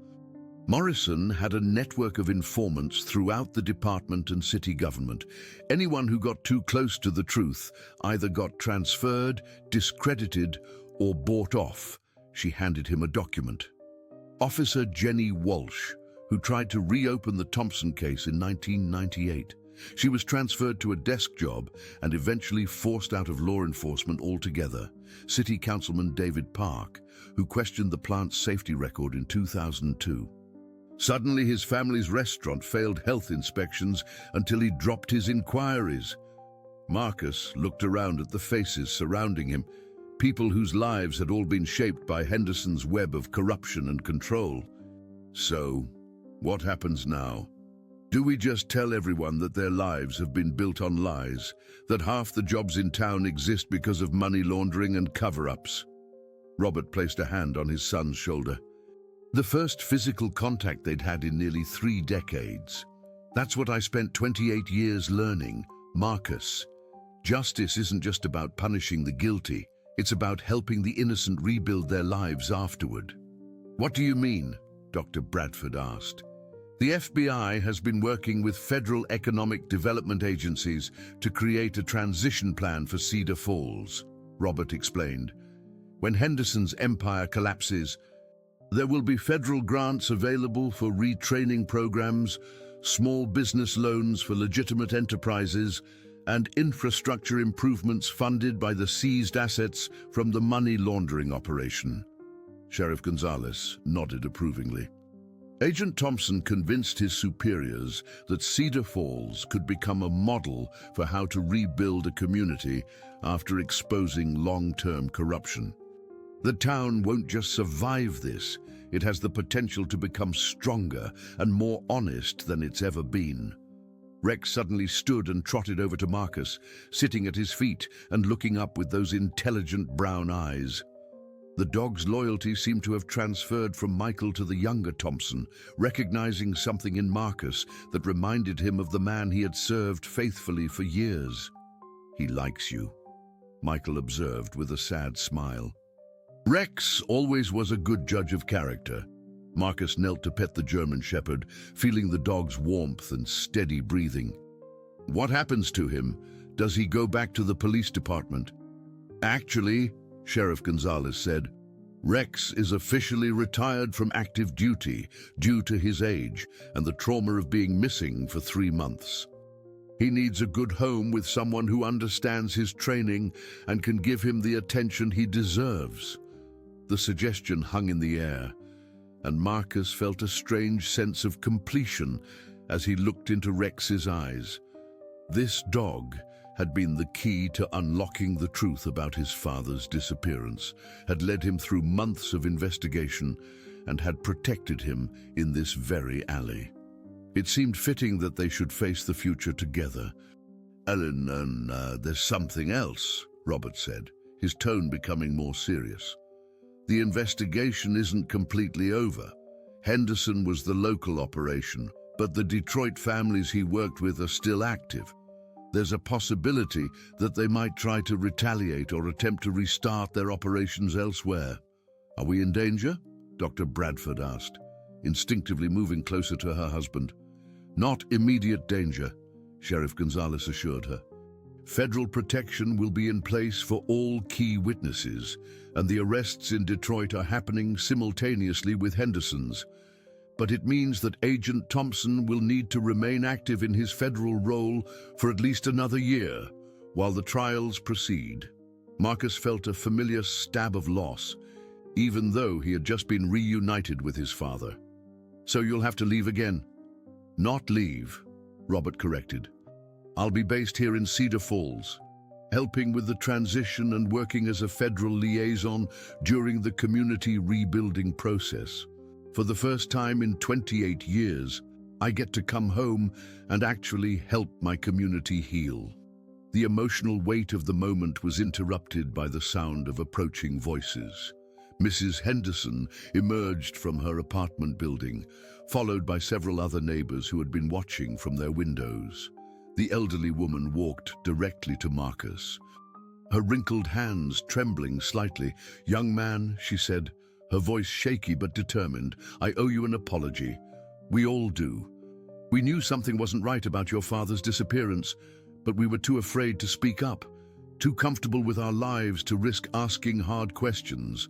Morrison had a network of informants throughout the department and city government. Anyone who got too close to the truth either got transferred, discredited, or bought off. She handed him a document. Officer Jenny Walsh, who tried to reopen the Thompson case in 1998. She was transferred to a desk job and eventually forced out of law enforcement altogether. City Councilman David Park, who questioned the plant's safety record in 2002. Suddenly, his family's restaurant failed health inspections until he dropped his inquiries. Marcus looked around at the faces surrounding him, people whose lives had all been shaped by Henderson's web of corruption and control. So, what happens now? Do we just tell everyone that their lives have been built on lies, that half the jobs in town exist because of money laundering and cover-ups? Robert placed a hand on his son's shoulder. The first physical contact they'd had in nearly 3 decades. That's what I spent 28 years learning, Marcus. Justice isn't just about punishing the guilty, it's about helping the innocent rebuild their lives afterward. What do you mean? Dr. Bradford asked. The FBI has been working with federal economic development agencies to create a transition plan for Cedar Falls, Robert explained. When Henderson's empire collapses, there will be federal grants available for retraining programs, small business loans for legitimate enterprises, and infrastructure improvements funded by the seized assets from the money laundering operation. Sheriff Gonzalez nodded approvingly. Agent Thompson convinced his superiors that Cedar Falls could become a model for how to rebuild a community after exposing long-term corruption. The town won't just survive this, it has the potential to become stronger and more honest than it's ever been. Rex suddenly stood and trotted over to Marcus, sitting at his feet and looking up with those intelligent brown eyes. The dog's loyalty seemed to have transferred from Michael to the younger Thompson, recognizing something in Marcus that reminded him of the man he had served faithfully for years. He likes you, Michael observed with a sad smile. Rex always was a good judge of character. Marcus knelt to pet the German shepherd, feeling the dog's warmth and steady breathing. What happens to him? Does he go back to the police department? Actually, Sheriff Gonzalez said, Rex is officially retired from active duty due to his age and the trauma of being missing for 3 months. He needs a good home with someone who understands his training and can give him the attention he deserves. The suggestion hung in the air, and Marcus felt a strange sense of completion as he looked into Rex's eyes. This dog had been the key to unlocking the truth about his father's disappearance, had led him through months of investigation, and had protected him in this very alley. It seemed fitting that they should face the future together. Ellen, there's something else, Robert said, his tone becoming more serious. The investigation isn't completely over. Henderson was the local operation, but the Detroit families he worked with are still active. There's a possibility that they might try to retaliate or attempt to restart their operations elsewhere. Are we in danger? Dr. Bradford asked, instinctively moving closer to her husband. Not immediate danger, Sheriff Gonzalez assured her. Federal protection will be in place for all key witnesses, and the arrests in Detroit are happening simultaneously with Henderson's. But it means that Agent Thompson will need to remain active in his federal role for at least another year, while the trials proceed. Marcus felt a familiar stab of loss, even though he had just been reunited with his father. So you'll have to leave again. Not leave, Robert corrected. I'll be based here in Cedar Falls, helping with the transition and working as a federal liaison during the community rebuilding process. For the first time in 28 years, I get to come home and actually help my community heal. The emotional weight of the moment was interrupted by the sound of approaching voices. Mrs. Henderson emerged from her apartment building, followed by several other neighbors who had been watching from their windows. The elderly woman walked directly to Marcus, her wrinkled hands trembling slightly. "Young man," she said, her voice shaky but determined, "I owe you an apology. We all do. We knew something wasn't right about your father's disappearance, but we were too afraid to speak up, too comfortable with our lives to risk asking hard questions."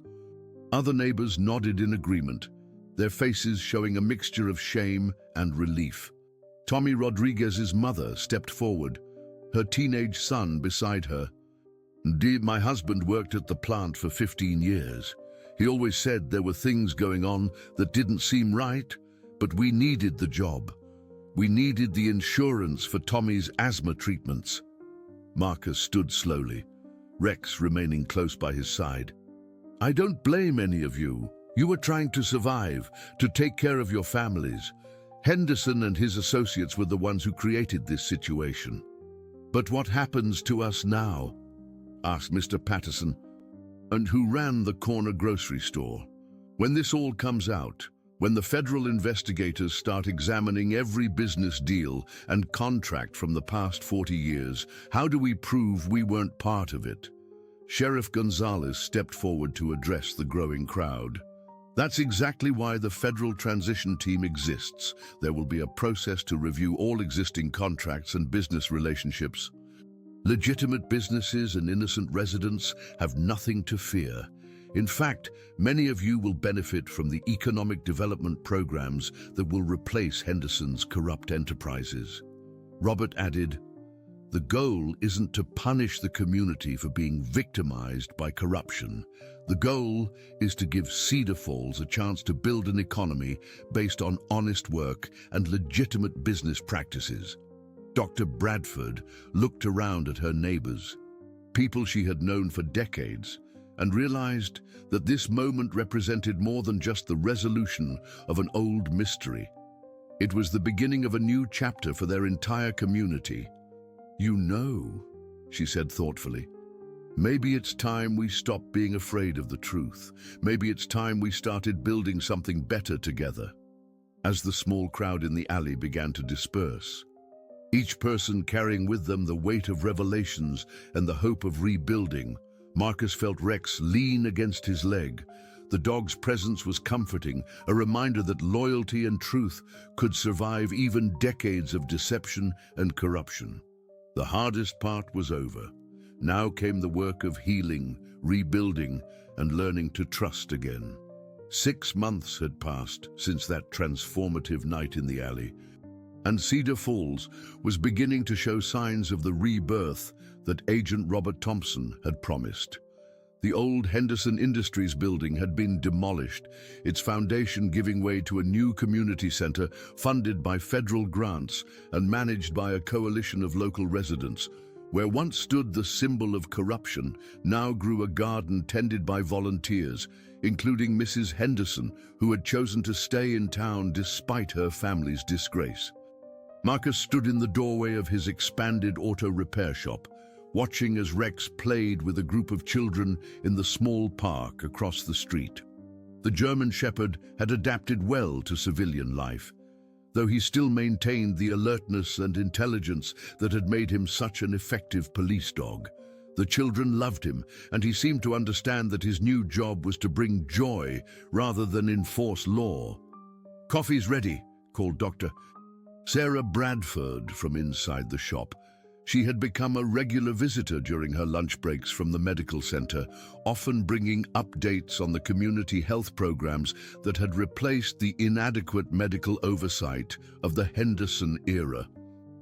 Other neighbors nodded in agreement, their faces showing a mixture of shame and relief. Tommy Rodriguez's mother stepped forward, her teenage son beside her. "My husband worked at the plant for 15 years. He always said there were things going on that didn't seem right, but we needed the job. We needed the insurance for Tommy's asthma treatments." Marcus stood slowly, Rex remaining close by his side. "I don't blame any of you. You were trying to survive, to take care of your families. Henderson and his associates were the ones who created this situation. But what happens to us now?" asked Mr. Patterson, and who ran the corner grocery store. "When this all comes out, when the federal investigators start examining every business deal and contract from the past 40 years, how do we prove we weren't part of it?" Sheriff Gonzalez stepped forward to address the growing crowd. "That's exactly why the federal transition team exists. There will be a process to review all existing contracts and business relationships. Legitimate businesses and innocent residents have nothing to fear. In fact, many of you will benefit from the economic development programs that will replace Henderson's corrupt enterprises." Robert added, "The goal isn't to punish the community for being victimized by corruption. The goal is to give Cedar Falls a chance to build an economy based on honest work and legitimate business practices." Dr. Bradford looked around at her neighbors, people she had known for decades, and realized that this moment represented more than just the resolution of an old mystery. It was the beginning of a new chapter for their entire community. "You know," she said thoughtfully, "maybe it's time we stopped being afraid of the truth. Maybe it's time we started building something better together." As the small crowd in the alley began to disperse, each person carrying with them the weight of revelations and the hope of rebuilding, Marcus felt Rex lean against his leg. The dog's presence was comforting, a reminder that loyalty and truth could survive even decades of deception and corruption. The hardest part was over. Now came the work of healing, rebuilding, and learning to trust again. 6 months had passed since that transformative night in the alley, and Cedar Falls was beginning to show signs of the rebirth that Agent Robert Thompson had promised. The old Henderson Industries building had been demolished, its foundation giving way to a new community center funded by federal grants and managed by a coalition of local residents. Where once stood the symbol of corruption, now grew a garden tended by volunteers, including Mrs. Henderson, who had chosen to stay in town despite her family's disgrace. Marcus stood in the doorway of his expanded auto repair shop, watching as Rex played with a group of children in the small park across the street. The German Shepherd had adapted well to civilian life, though he still maintained the alertness and intelligence that had made him such an effective police dog. The children loved him, and he seemed to understand that his new job was to bring joy rather than enforce law. "Coffee's ready," called Dr. Sarah Bradford from inside the shop. She had become a regular visitor during her lunch breaks from the medical center, often bringing updates on the community health programs that had replaced the inadequate medical oversight of the Henderson era.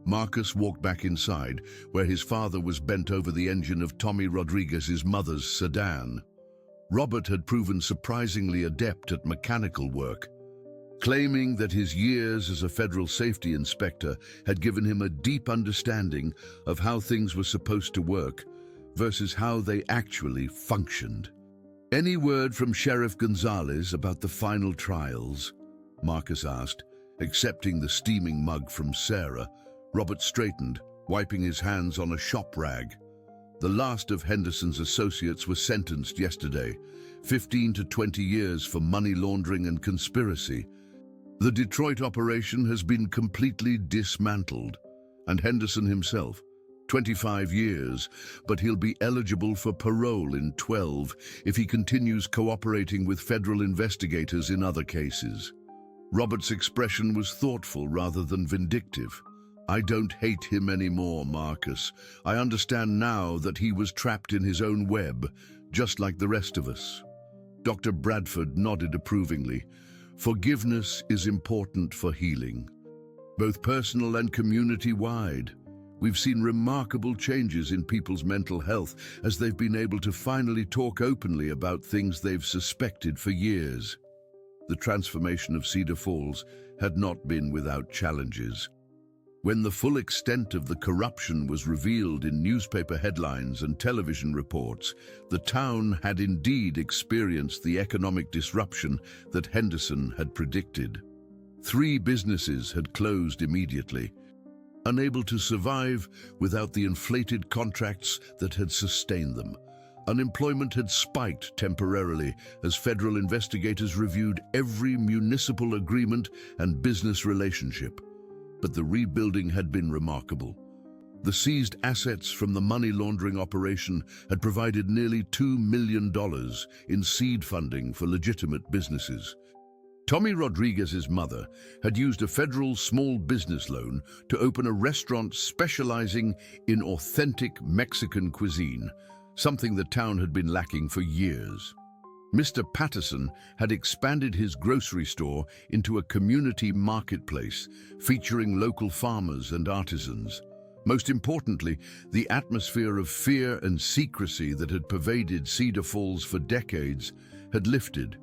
Marcus walked back inside, where his father was bent over the engine of Tommy Rodriguez's mother's sedan. Robert had proven surprisingly adept at mechanical work, claiming that his years as a federal safety inspector had given him a deep understanding of how things were supposed to work versus how they actually functioned. "Any word from Sheriff Gonzalez about the final trials?" Marcus asked, accepting the steaming mug from Sarah. Robert straightened, wiping his hands on a shop rag. The last of Henderson's associates was sentenced yesterday, 15 to 20 years for money laundering and conspiracy. The Detroit operation has been completely dismantled, and Henderson himself, 25 years, but he'll be eligible for parole in 12 if he continues cooperating with federal investigators in other cases. Robert's expression was thoughtful rather than vindictive. "I don't hate him anymore, Marcus. I understand now that he was trapped in his own web, just like the rest of us." Dr. Bradford nodded approvingly. "Forgiveness is important for healing, both personal and community-wide. We've seen remarkable changes in people's mental health as they've been able to finally talk openly about things they've suspected for years." The transformation of Cedar Falls had not been without challenges. When the full extent of the corruption was revealed in newspaper headlines and television reports, the town had indeed experienced the economic disruption that Henderson had predicted. 3 businesses had closed immediately, unable to survive without the inflated contracts that had sustained them. Unemployment had spiked temporarily as federal investigators reviewed every municipal agreement and business relationship. But the rebuilding had been remarkable. The seized assets from the money laundering operation had provided nearly $2 million in seed funding for legitimate businesses. Tommy Rodriguez's mother had used a federal small business loan to open a restaurant specializing in authentic Mexican cuisine, something the town had been lacking for years. Mr. Patterson had expanded his grocery store into a community marketplace featuring local farmers and artisans. Most importantly, the atmosphere of fear and secrecy that had pervaded Cedar Falls for decades had lifted.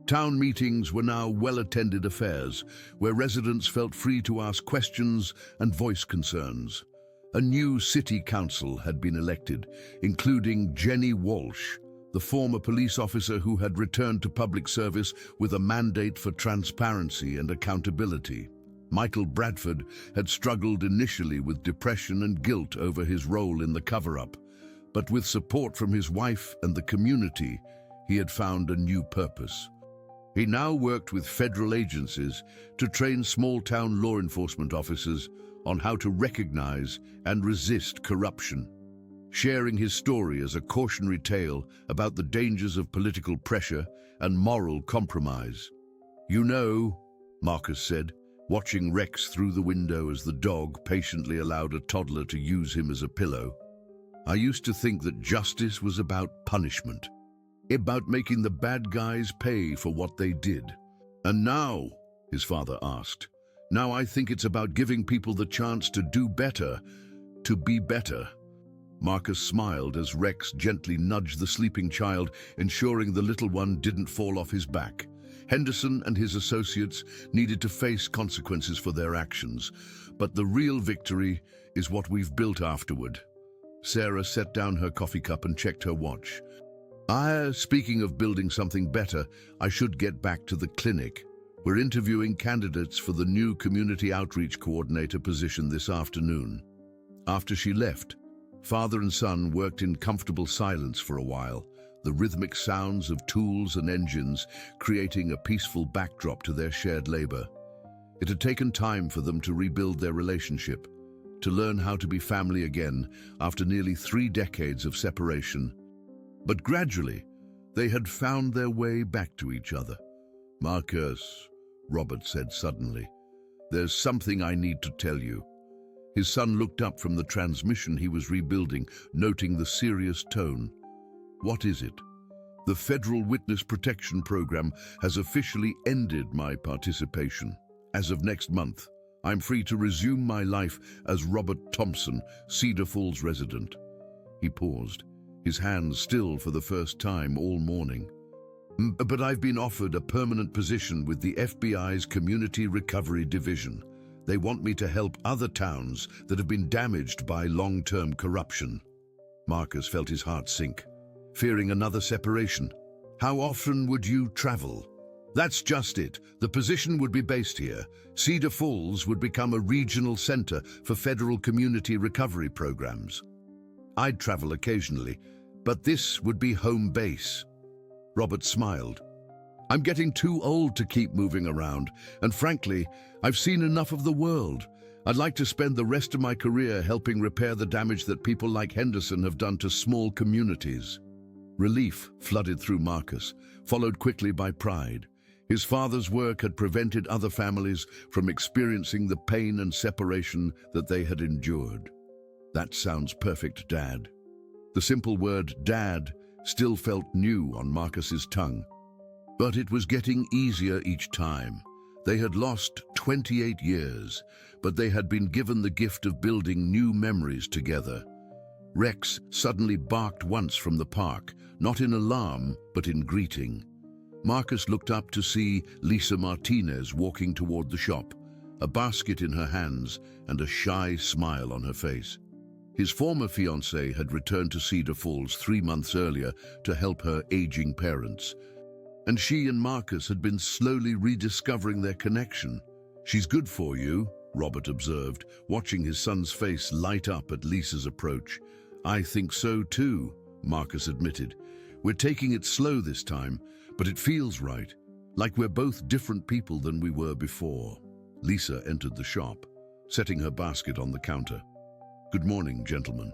Town meetings were now well-attended affairs, where residents felt free to ask questions and voice concerns. A new city council had been elected, including Jenny Walsh, the former police officer who had returned to public service with a mandate for transparency and accountability. Michael Bradford had struggled initially with depression and guilt over his role in the cover-up, but with support from his wife and the community, he had found a new purpose. He now worked with federal agencies to train small-town law enforcement officers on how to recognize and resist corruption, sharing his story as a cautionary tale about the dangers of political pressure and moral compromise. "You know," Marcus said, watching Rex through the window as the dog patiently allowed a toddler to use him as a pillow, "I used to think that justice was about punishment, about making the bad guys pay for what they did. And now," his father asked, "now I think it's about giving people the chance to do better, to be better." Marcus smiled as Rex gently nudged the sleeping child, ensuring the little one didn't fall off his back. Henderson and his associates needed to face consequences for their actions, but the real victory is what we've built afterward. Sarah set down her coffee cup and checked her watch. Speaking of building something better, I should get back to the clinic. We're interviewing candidates for the new community outreach coordinator position this afternoon." After she left, father and son worked in comfortable silence for a while, the rhythmic sounds of tools and engines creating a peaceful backdrop to their shared labor. It had taken time for them to rebuild their relationship, to learn how to be family again after nearly 3 decades of separation. But gradually, they had found their way back to each other. "Marcus," Robert said suddenly, "there's something I need to tell you." His son looked up from the transmission he was rebuilding, noting the serious tone. "What is it?" "The Federal Witness Protection Program has officially ended my participation. As of next month, I'm free to resume my life as Robert Thompson, Cedar Falls resident." He paused, his hands still for the first time all morning. "But I've been offered a permanent position with the FBI's Community Recovery Division. They want me to help other towns that have been damaged by long-term corruption." Marcus felt his heart sink, fearing another separation. "How often would you travel?" "That's just it. The position would be based here. Cedar Falls would become a regional center for federal community recovery programs. I'd travel occasionally, but this would be home base." Robert smiled. "I'm getting too old to keep moving around, and frankly, I've seen enough of the world. I'd like to spend the rest of my career helping repair the damage that people like Henderson have done to small communities." Relief flooded through Marcus, followed quickly by pride. His father's work had prevented other families from experiencing the pain and separation that they had endured. "That sounds perfect, Dad." The simple word "Dad" still felt new on Marcus's tongue. But it was getting easier each time. They had lost 28 years, but they had been given the gift of building new memories together. Rex suddenly barked once from the park, not in alarm, but in greeting. Marcus looked up to see Lisa Martinez walking toward the shop, a basket in her hands and a shy smile on her face. His former fiancée had returned to Cedar Falls 3 months earlier to help her aging parents, and she and Marcus had been slowly rediscovering their connection. "She's good for you," Robert observed, watching his son's face light up at Lisa's approach. "I think so too," Marcus admitted. "We're taking it slow this time, but it feels right, like we're both different people than we were before." Lisa entered the shop, setting her basket on the counter. "Good morning, gentlemen.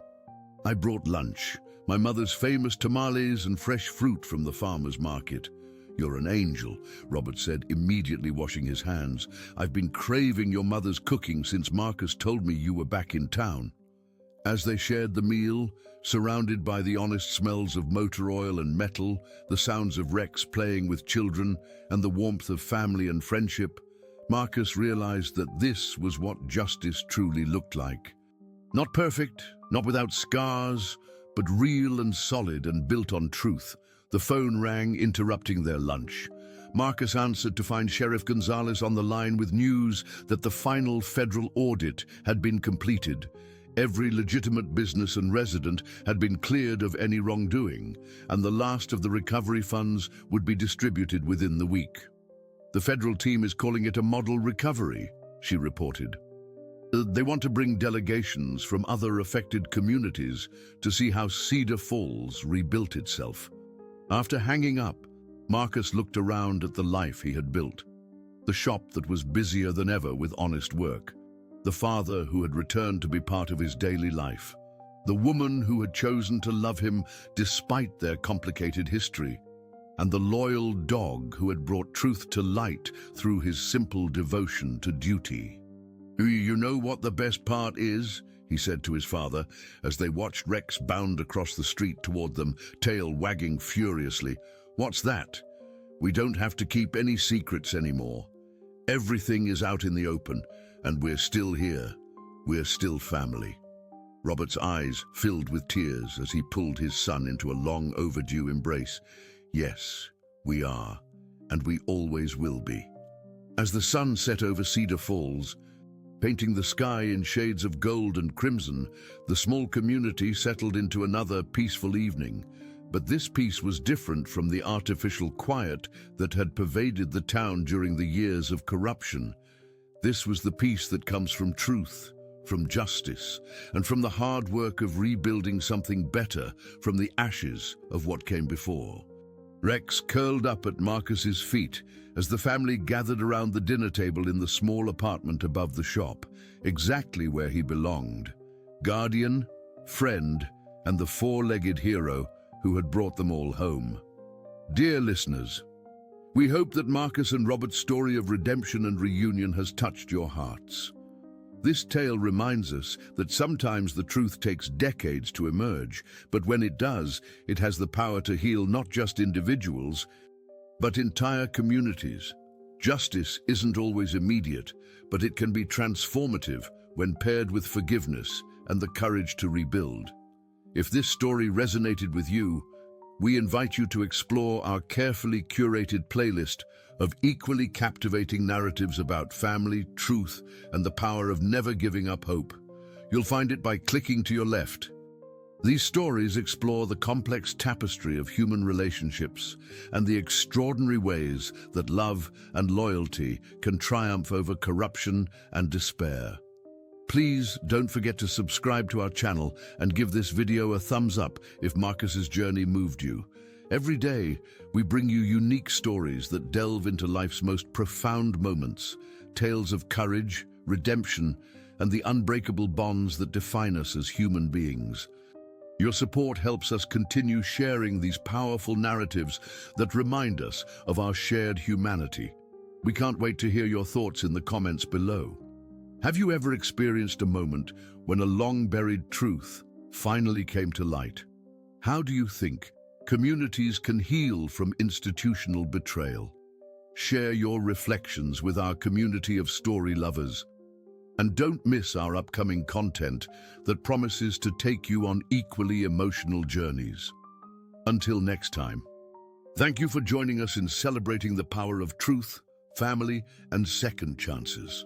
I brought lunch, my mother's famous tamales and fresh fruit from the farmer's market." "You're an angel," Robert said, immediately washing his hands. "I've been craving your mother's cooking since Marcus told me you were back in town." As they shared the meal, surrounded by the honest smells of motor oil and metal, the sounds of Rex playing with children, and the warmth of family and friendship, Marcus realized that this was what justice truly looked like. Not perfect, not without scars, but real and solid and built on truth. The phone rang, interrupting their lunch. Marcus answered to find Sheriff Gonzalez on the line with news that the final federal audit had been completed. Every legitimate business and resident had been cleared of any wrongdoing, and the last of the recovery funds would be distributed within the week. "The federal team is calling it a model recovery," she reported. "They want to bring delegations from other affected communities to see how Cedar Falls rebuilt itself." After hanging up, Marcus looked around at the life he had built. The shop that was busier than ever with honest work. The father who had returned to be part of his daily life. The woman who had chosen to love him despite their complicated history. And the loyal dog who had brought truth to light through his simple devotion to duty. "You know what the best part is?" he said to his father, as they watched Rex bound across the street toward them, tail wagging furiously. "What's that? We don't have to keep any secrets anymore. Everything is out in the open, and we're still here. We're still family." Robert's eyes filled with tears as he pulled his son into a long overdue embrace. "Yes, we are, and we always will be." As the sun set over Cedar Falls, painting the sky in shades of gold and crimson, the small community settled into another peaceful evening. But this peace was different from the artificial quiet that had pervaded the town during the years of corruption. This was the peace that comes from truth, from justice, and from the hard work of rebuilding something better from the ashes of what came before. Rex curled up at Marcus's feet as the family gathered around the dinner table in the small apartment above the shop, exactly where he belonged. Guardian, friend, and the four-legged hero who had brought them all home. Dear listeners, we hope that Marcus and Robert's story of redemption and reunion has touched your hearts. This tale reminds us that sometimes the truth takes decades to emerge, but when it does, it has the power to heal not just individuals, but entire communities. Justice isn't always immediate, but it can be transformative when paired with forgiveness and the courage to rebuild. If this story resonated with you, we invite you to explore our carefully curated playlist of equally captivating narratives about family, truth, and the power of never giving up hope. You'll find it by clicking to your left. These stories explore the complex tapestry of human relationships and the extraordinary ways that love and loyalty can triumph over corruption and despair. Please don't forget to subscribe to our channel and give this video a thumbs up if Marcus's journey moved you. Every day, we bring you unique stories that delve into life's most profound moments, tales of courage, redemption, and the unbreakable bonds that define us as human beings. Your support helps us continue sharing these powerful narratives that remind us of our shared humanity. We can't wait to hear your thoughts in the comments below. Have you ever experienced a moment when a long-buried truth finally came to light? How do you think communities can heal from institutional betrayal? Share your reflections with our community of story lovers. And don't miss our upcoming content that promises to take you on equally emotional journeys. Until next time, thank you for joining us in celebrating the power of truth, family, and second chances.